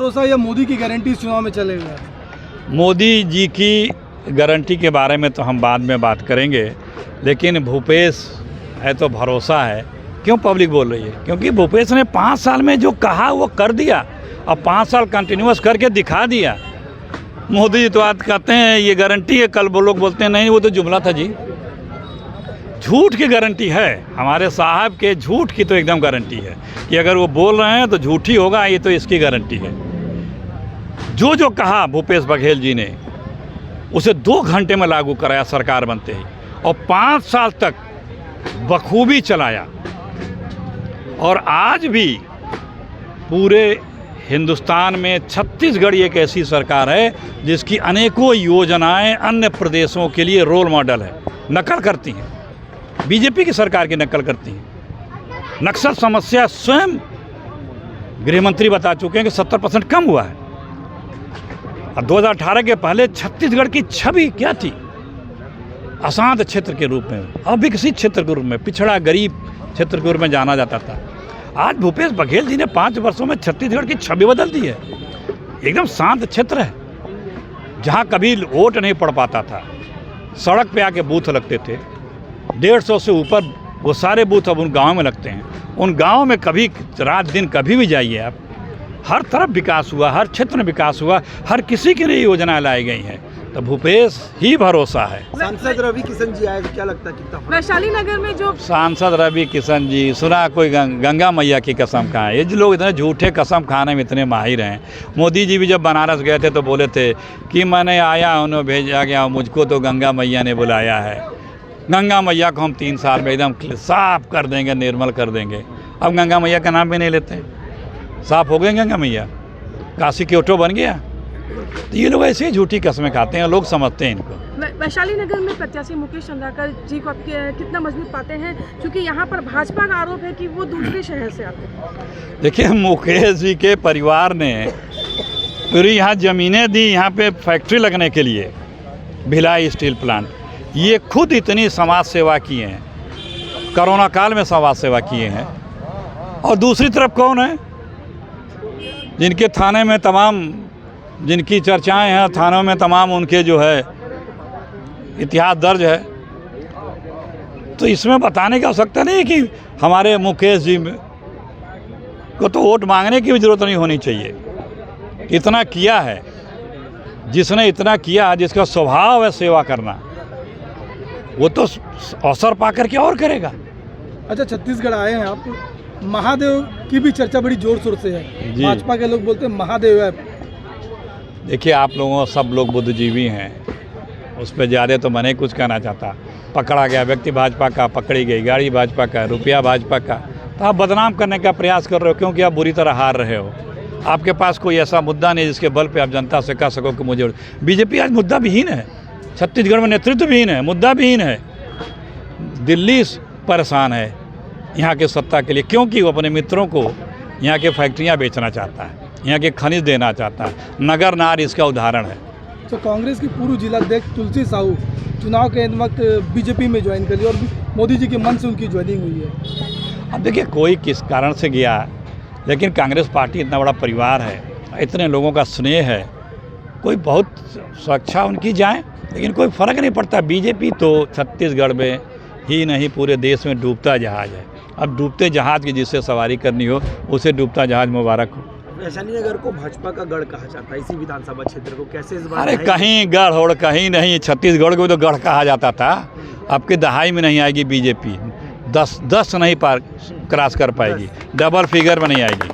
भरोसा या मोदी की गारंटी इस चुनाव में चलेगा? मोदी जी की गारंटी के बारे में तो हम बाद में बात करेंगे, लेकिन भूपेश है तो भरोसा है। क्यों पब्लिक बोल रही है? क्योंकि भूपेश ने 5 साल में जो कहा वो कर दिया, अब 5 साल कंटिन्यूस करके दिखा दिया। मोदी जी तो आज कहते हैं ये गारंटी है, कल वो लोग बोलते हैं नहीं वो तो जुमला था जी। झूठ की गारंटी है, हमारे साहब के झूठ की तो एकदम गारंटी है कि अगर वो बोल रहे हैं तो झूठ ही होगा, ये तो इसकी गारंटी है। जो जो कहा भूपेश बघेल जी ने उसे 2 घंटे में लागू कराया सरकार बनते ही, और 5 साल तक बखूबी चलाया। और आज भी पूरे हिंदुस्तान में छत्तीसगढ़ एक ऐसी सरकार है जिसकी अनेकों योजनाएं अन्य प्रदेशों के लिए रोल मॉडल है, नकल करती हैं, बीजेपी की सरकार की नकल करती हैं। नक्सल समस्या स्वयं गृहमंत्री बता चुके हैं कि 70% कम हुआ है। और 2018 के पहले छत्तीसगढ़ की छवि क्या थी? अशांत क्षेत्र के रूप में, अविकसित क्षेत्र के रूप में, पिछड़ा गरीब क्षेत्र के रूप में जाना जाता था। आज भूपेश बघेल जी ने 5 वर्षों में छत्तीसगढ़ की छवि बदल दी है। एकदम शांत क्षेत्र है, जहाँ कभी वोट नहीं पड़ पाता था, सड़क पे आके बूथ लगते थे। 150 से ऊपर वो सारे बूथ अब उन गाँव में लगते हैं। उन गाँव में कभी रात दिन कभी भी जाइए आप, हर तरफ विकास हुआ, हर क्षेत्र में विकास हुआ, हर किसी के लिए योजनाएं लाई गई हैं। तो भूपेश ही भरोसा है। सांसद रवि किशन जी आए तो क्या लगता है कितना? वैशाली नगर में जो सांसद रवि किशन जी, सुना कोई गंगा मैया की कसम खाएं? ये जो लोग इतने झूठे कसम खाने में इतने माहिर हैं। मोदी जी भी जब बनारस गए थे तो बोले थे कि मैंने आया उन्हें भेजा गया, मुझको तो गंगा मैया ने बुलाया है। गंगा मैया को हम 3 साल में एकदम साफ कर देंगे, निर्मल कर देंगे। अब गंगा मैया का नाम भी नहीं लेते, साफ हो गए गंगा मैया, काशी की ऑटो बन गया। तो ये लोग ऐसे ही झूठी कस्में खाते हैं, लोग समझते हैं इनको। वैशाली नगर में प्रत्याशी मुकेश चंद्राकर जी को आप कितना मजबूत पाते हैं, क्योंकि यहाँ पर भाजपा का आरोप है कि वो दूसरे शहर से आते हैं? देखिए, मुकेश जी के परिवार ने पूरी यहाँ ज़मीनें दी यहाँ पे फैक्ट्री लगने के लिए, भिलाई स्टील प्लांट। ये खुद इतनी समाज सेवा किए हैं, कोरोना काल में समाज सेवा किए हैं। और दूसरी तरफ कौन है जिनके थाने में तमाम, जिनकी चर्चाएं हैं थानों में तमाम, उनके जो है इतिहास दर्ज है। तो इसमें बताने की आवश्यकता नहीं है कि हमारे मुकेश जी को तो वोट मांगने की भी जरूरत नहीं होनी चाहिए। इतना किया है, जिसने इतना किया, जिसका स्वभाव है सेवा करना, वो तो अवसर पा करके और करेगा। अच्छा, छत्तीसगढ़ आए हैं आप, महादेव की भी चर्चा बड़ी जोर शोर से है। भाजपा के लोग बोलते हैं महादेव है। देखिए, आप लोगों सब लोग बुद्धिजीवी हैं, उस पर ज़्यादा तो मैं नहीं कुछ कहना चाहता। पकड़ा गया व्यक्ति भाजपा का, पकड़ी गई गाड़ी भाजपा का, रुपया भाजपा का, तो आप बदनाम करने का प्रयास कर रहे हो, क्योंकि आप बुरी तरह हार रहे हो। आपके पास कोई ऐसा मुद्दा नहीं जिसके बल पे आप जनता से कह सको कि मुझे। बीजेपी आज मुद्दा विहीन है, छत्तीसगढ़ में नेतृत्व विहीन है, मुद्दा विहीन है। दिल्ली परेशान है यहाँ के सत्ता के लिए, क्योंकि वो अपने मित्रों को यहाँ के फैक्ट्रियाँ बेचना चाहता है, यहाँ के खनिज देना चाहता है। नगर नार इसका उदाहरण है। तो कांग्रेस की पूर्व जिलाध्यक्ष तुलसी साहू चुनाव के वक्त बीजेपी में ज्वाइन कर ली और मोदी जी के मन से उनकी ज्वाइनिंग हुई है। अब देखिए, कोई किस कारण से गया, लेकिन कांग्रेस पार्टी इतना बड़ा परिवार है, इतने लोगों का स्नेह है, कोई बहुत सुरक्षा उनकी जाए, लेकिन कोई फ़र्क नहीं पड़ता। बीजेपी तो छत्तीसगढ़ में ही नहीं पूरे देश में डूबता जहाज़ है। अब डूबते जहाज़ की जिससे सवारी करनी हो उसे डूबता जहाज़ मुबारक हो। वैशाली नगर को भाजपा का गढ़ कहा जाता है, इसी विधानसभा क्षेत्र को कैसे इस बार? अरे कहीं गढ़ और कहीं नहीं, छत्तीसगढ़ को तो गढ़ कहा जाता था। आपकी दहाई में नहीं आएगी बीजेपी, 10 नहीं पार क्रॉस कर पाएगी, डबल फिगर में नहीं आएगी।